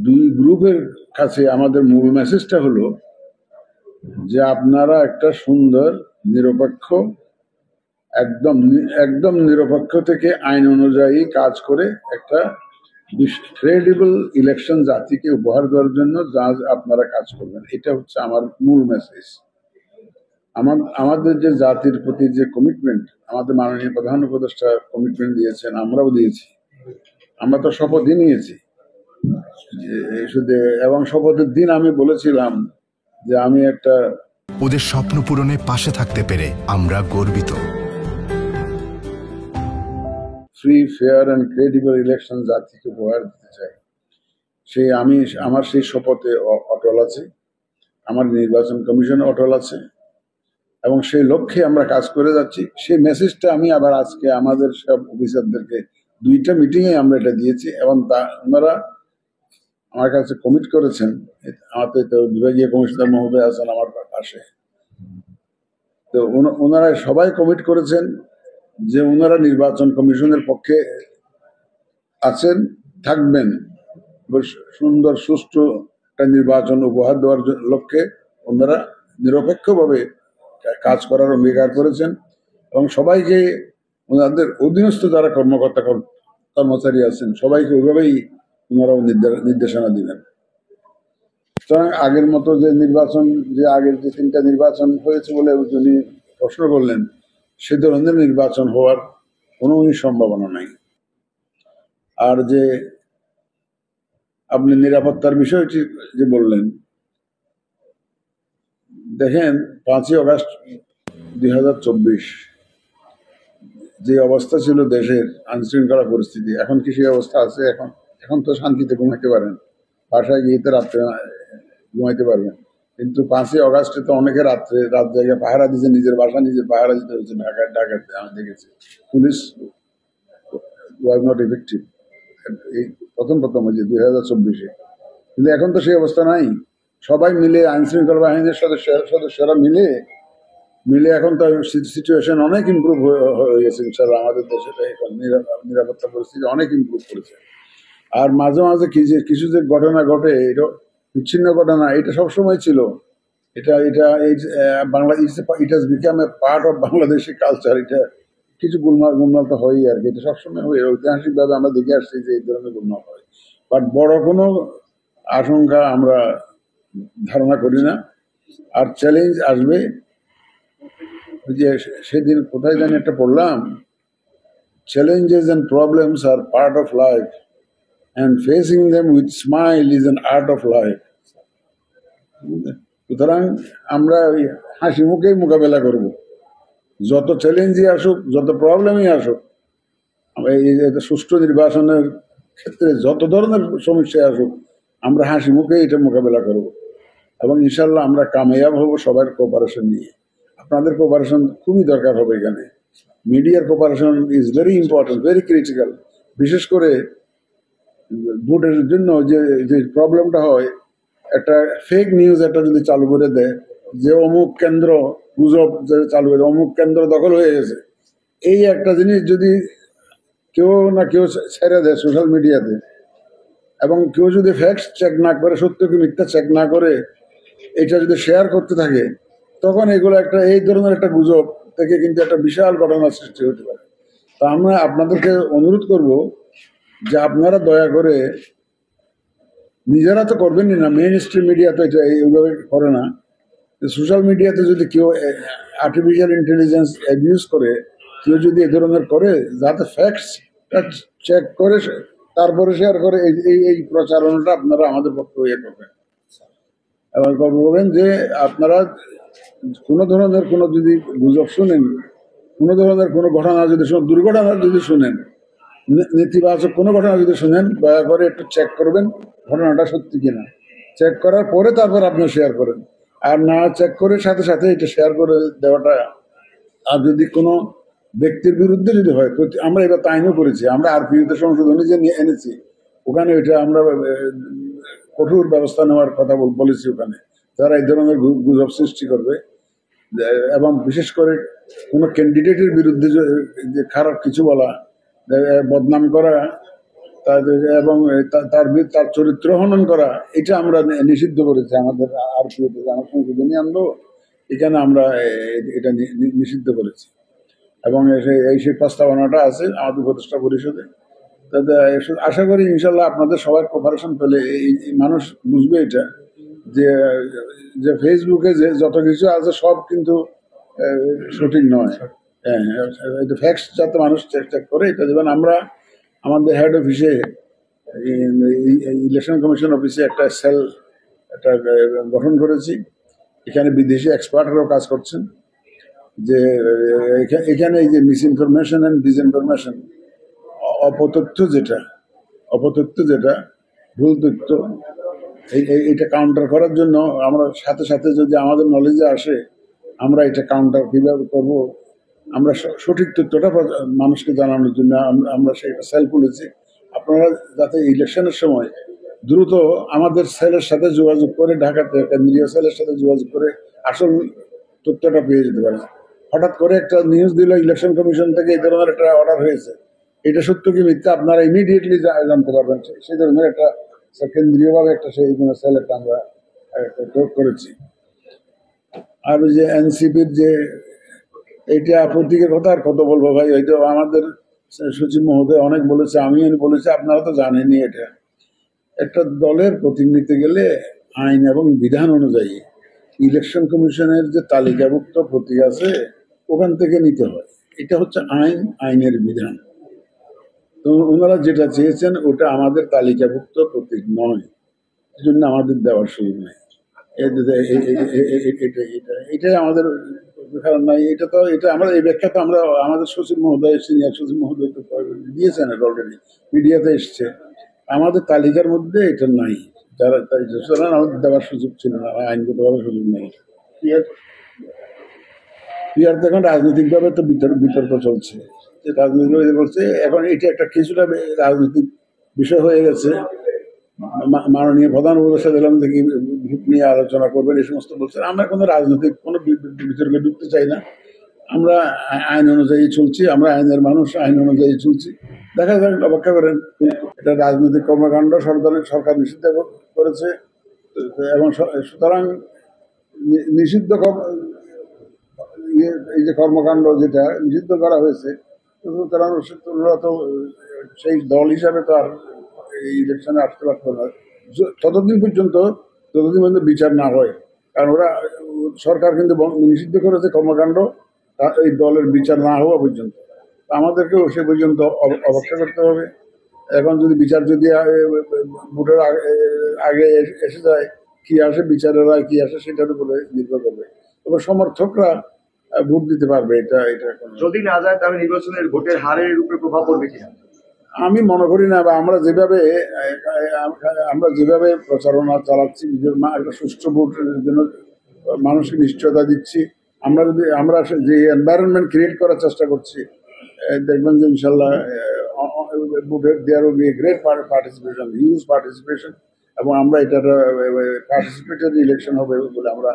দুই গ্রুপের কাছে আমাদের মূল মেসেজটা হলো যে আপনারা একটা সুন্দর নিরপেক্ষ একদম একদম নিরপেক্ষ থেকে আইন অনুযায়ী কাজ করে একটা ক্রেডিবল ইলেকশন জাতিকে উপহার দেওয়ার জন্য যা আপনারা কাজ করবেন, এটা হচ্ছে আমার মূল মেসেজ। আমাদের যে জাতির প্রতি যে কমিটমেন্ট, আমাদের মাননীয় প্রধান উপদেষ্টা কমিটমেন্ট দিয়েছেন, আমরাও দিয়েছি। আমরা তো শপথই নিয়েছি এবং শপথের দিন আমি বলেছিলাম যে আমি একটা ওদের স্বপ্ন পূরণে পাশে থাকতে পেরে আমরা গর্বিত। Free, fair and credible election জাতিকে উপহার দিতে চাই। আমার সেই শপথে অটল আছে, আমার নির্বাচন কমিশনে অটল আছে এবং সেই লক্ষ্যে আমরা কাজ করে যাচ্ছি। সেই মেসেজটা আমি আবার আজকে আমাদের সব অফিসারদেরকে 2টা মিটিংয়ে আমরা এটা দিয়েছি এবং ওনারা আমার কাছে কমিট করেছেন। আমাদের তো বিভাগীয় কমিশনার মহোদয় আছেন আমার পাশে, তো ওনারা সবাই কমিট করেছেন যে ওনারা নির্বাচন কমিশনের পক্ষে আছেন, থাকবেন। সুন্দর সুষ্ঠু একটা নির্বাচন উপহার দেওয়ার লক্ষ্যে ওনারা নিরপেক্ষভাবে কাজ করার অঙ্গীকার করেছেন এবং সবাইকে ওনাদের অধীনস্থ যারা কর্মকর্তা কর্মচারী আছেন সবাইকে ওইভাবেই ওনারাও নির্দেশনা দিবেন। সুতরাং আগের মতো যে নির্বাচন, যে আগের যে 3টা নির্বাচন হয়েছে বলে যিনি প্রশ্ন করলেন, সে ধরনের নির্বাচন হওয়ার কোনো সম্ভাবনা নাই। আর যে আপনি নিরাপত্তার বিষয়টি যে বললেন, দেখেন 5ই আগস্ট 2024 যে অবস্থা ছিল দেশের আইনশৃঙ্খলা পরিস্থিতি, এখন কি সেই অবস্থা আছে? এখন তো শান্তিতে ঘুমাইতে পারেন, বাসায় গিয়ে তো রাত্রে ঘুমাইতে পারবেন, কিন্তু 5ই আগস্টে তো অনেকে রাত জায়গায় পাহারা দিচ্ছে, নিজের বাসা নিজে পাহারা দিতে হচ্ছে। ঢাকাতে আমি দেখেছি পুলিশ ওয়াজ নট ইফেক্টিভ এই প্রথম হয়েছে 2024-এ, কিন্তু এখন তো সেই অবস্থা নাই। সবাই মিলে আইন শৃঙ্খলা বাহিনীর সদস্যরা মিলে এখন তো সিচুয়েশন অনেক ইমপ্রুভ হয়ে গেছে ইনশাআল্লাহ। আমাদের দেশে এখন নিরাপত্তা পরিস্থিতি অনেক ইমপ্রুভ করেছে। আর মাঝে মাঝে কিছু যে ঘটনা ঘটে, এটা বিচ্ছিন্ন ঘটনা, এটা সবসময় ছিল। এটা it has become a part of Bangladeshi culture. এটা কিছু গুলমাল তো হয়ই আর কি, এটা সবসময় হয়। ঐতিহাসিকভাবে আমরা দেখে আসছি যে এই ধরনের গুলমাল হয়, বাট বড় কোনো আশঙ্কা আমরা ধারণা করি না। আর চ্যালেঞ্জ আসবে, যে সেদিন কোথায় জানি একটা পড়লাম, challenges and problems are part of life and facing them with smile is an art of life. সুতরাং আমরা হাসি মুখেই মোকাবেলা করব, যত চ্যালেঞ্জই আসুক, যত প্রবলেমই আসুক। এই সুষ্ঠু নির্বাচনের ক্ষেত্রে যত ধরনের সমস্যা আসুক, আমরা হাসি মুখেই এটা মোকাবেলা করব এবং ইনশাল্লাহ আমরা কামিয়াব হব সবার কোঅপারেশন নিয়ে। আপনাদের কোঅপারেশন খুবই দরকার হবে এখানে। মিডিয়ার cooperation is very important, very critical. বিশেষ করে ভোটের জন্য যে প্রবলেমটা হয়, একটা ফেক নিউজ একটা যদি চালু করে দেয় যে অমুক কেন্দ্র, গুজব চালু করে অমুক কেন্দ্র দখল হয়ে গেছে, এই একটা জিনিস যদি কেউ না কেউ ছেড়ে দেয় সোশ্যাল মিডিয়াতে, এবং কেউ যদি ফ্যাক্ট চেক না করে, সত্য কি মিথ্যা চেক না করে এটা যদি শেয়ার করতে থাকে, তখন এগুলো এই ধরনের একটা গুজব থেকে কিন্তু একটা বিশাল ঘটনার সৃষ্টি হতে পারে। তা আমরা আপনাদেরকে অনুরোধ করব যে আপনারা দয়া করে, নিজেরা তো করবেনই না, মেইন স্ট্রিম মিডিয়া তো এটা এইভাবে করে না, সোশ্যাল মিডিয়াতে যদি কেউ আর্টিফিশিয়াল ইন্টেলিজেন্স অ্যাবিউজ করে, কেউ যদি এ ধরনের করে, যাতে ফ্যাক্টসটা চেক করে তারপরে শেয়ার করে, এই প্রচারণাটা আপনারা আমাদের পক্ষে ইয়ে করবেন এবং করবেন যে আপনারা কোনো ধরনের কোনো যদি গুজব শুনেন, কোনো ধরনের কোনো ঘটনা যদি দুর্ঘটনা যদি শুনেন, নেতিবাচক কোনো ঘটনা যদি শুনেন, দয়া করে একটু চেক করবেন ঘটনাটা সত্যি কিনা। চেক করার পরে তারপর আপনি শেয়ার করেন, আর না চেক করে সাথে সাথে এটা শেয়ার করে দেওয়াটা। আর যদি কোনো ব্যক্তির বিরুদ্ধে যদি হয়, আমরা এবার আইনও করেছি, আমরা আরপিওতে সংশোধনী যে এনেছি, ওখানে ওইটা আমরা কঠোর ব্যবস্থা নেওয়ার কথা বলেছি ওখানে, যারা এই ধরনের গুজব সৃষ্টি করবে এবং বিশেষ করে কোনো ক্যান্ডিডেটের বিরুদ্ধে যে খারাপ কিছু বলা, বদনাম করা, তাদের এবং তার চরিত্র হনন করা এটা আমরা নিষিদ্ধ করেছি আমাদের আরপিওতে আমার সংশোধনী আনলো এখানে আমরা এটা নিষিদ্ধ করেছি এবং সেই প্রস্তাবনাটা আছে আমাদের উপদেষ্টা পরিষদে। তাতে আশা করি ইনশাল্লাহ আপনাদের সবার কোপারেশন পেলে এই মানুষ বুঝবে এটা যে ফেসবুকে যে যত কিছু আছে সব কিন্তু সঠিক নয়। হ্যাঁ, এটা ফ্যাক্টস যাতে মানুষ চেক করে এটা যেমন আমরা আমাদের হেড অফিসে ইলেকশন কমিশন অফিসে একটা সেল একটা গঠন করেছি। এখানে বিদেশি এক্সপার্টরাও কাজ করছেন যে এখানে এই যে মিস ইনফরমেশন অ্যান্ড ডিসইনফরমেশন অপতথ্য যেটা ভুল তথ্য এটা কাউন্টার করার জন্য আমরা সাথে সাথে যদি আমাদের নলেজে আসে আমরা এটা কাউন্টার কিভাবে করব আমরা সঠিক তথ্যটা মানুষকে জানানোর জন্য আমরা সেটা সেল খুলেছি। আপনারা যাতে ইলেকশনের সময় দ্রুত আমাদের সেলের সাথে যোগাযোগ করে ঢাকাতে কেন্দ্রীয় সেলের সাথে যোগাযোগ করে আসল তথ্যটা পেয়ে যেতে পারে। হঠাৎ করে একটা নিউজ দিল ইলেকশন কমিশন থেকে এই ধরনের একটা অর্ডার হয়েছে, এটা সত্য কি মিথ্যা আপনারা ইমিডিয়েটলি জানতে পারবেন। সেই ধরনের একটা কেন্দ্রীয়ভাবে একটা সেই সেল একটা আমরা করেছি। আর ওই যে এনসিপির যে এইটা প্রতীকের কথা আর কত বলবো ভাই, হয়তো আমাদের সচিব মহোদয় অনেক বলেছে, আমি বলেছি, আপনারা তো জানেনই এটা একটা দলের প্রতীক নিতে গেলে আইন এবং বিধান অনুযায়ী ইলেকশন কমিশনের যে তালিকাভুক্ত প্রতীক আছে ওখান থেকে নিতে হয়। এটা হচ্ছে আইনের বিধান। তো ওনারা যেটা চেয়েছেন ওটা আমাদের তালিকাভুক্ত প্রতীক নয়, এই জন্য আমাদের দেওয়ার সুযোগ নেই। এটাই আমাদের কারণ নাই। এটা আমরা এই ব্যাখ্যা তো আমরা আমাদের সচিব মহোদয় সিনিয়র সচিব মহোদয় তো দিয়েছেন অলরেডি, মিডিয়াতে এসছে। আমাদের তালিকার মধ্যে এটা নাই, যারা আমাদের দেওয়ার সুযোগ ছিল না, আইনগতভাবে সুযোগ নেই। পিয়ার দেখুন রাজনৈতিকভাবে তো বিতর্ক চলছে, রাজনৈতিক বলছে এখন এটা একটা কিছুটা রাজনৈতিক বিষয় হয়ে গেছে। মাননীয় প্রধান উপদেষ্টা দিলাম থেকে ভোট নিয়ে আলোচনা করবেন এই সমস্ত বলছেন। আমরা কোনো রাজনৈতিক কোনো বিতর্কে ঢুকতে চাই না। আমরা আইন অনুযায়ী চলছি, আমরা আইনের মানুষ, আইন অনুযায়ী চলছি। দেখা যাক, অপেক্ষা করেন। এটা রাজনৈতিক কর্মকাণ্ড সরকার নিষিদ্ধ করেছে এবং সুতরাং নিষিদ্ধ এই যে কর্মকাণ্ড যেটা নিষিদ্ধ করা হয়েছে সুতরাং তো সেই দল হিসাবে তো আর এই ইলেকশনে আসতে পারতো না ততদিন পর্যন্ত বিচার না হয়। কারণ ওরা সরকার কিন্তু নিষিদ্ধ করেছে কর্মকাণ্ড এই দলের বিচার না হওয়া পর্যন্ত। আমাদেরকেও সে পর্যন্ত অপেক্ষা করতে হবে। এখন যদি বিচার যদি ভোটের আগে এসে যায়, কি আসে বিচারের রায় কি আসে সেটার উপরে নির্ভর করবে। তবে সমর্থকরা ভোট দিতে পারবে, এটা যদি না যায় তাহলে নির্বাচনের ভোটের হারের উপরে প্রভাব পড়বে কিনা আমি মনে করি না। বা আমরা যেভাবে প্রচারণা চালাচ্ছি, একটা সুষ্ঠু ভোটের জন্য মানুষকে নিশ্চয়তা দিচ্ছি, আমরা যে এনভায়রনমেন্ট ক্রিয়েট করার চেষ্টা করছি, দেখবেন যে ইনশাল্লাহ ভোটের there will be a great participation, huge participation, এবং আমরা এটা পার্টিসিপেটরি ইলেকশন হবে বলে আমরা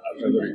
আশা করি।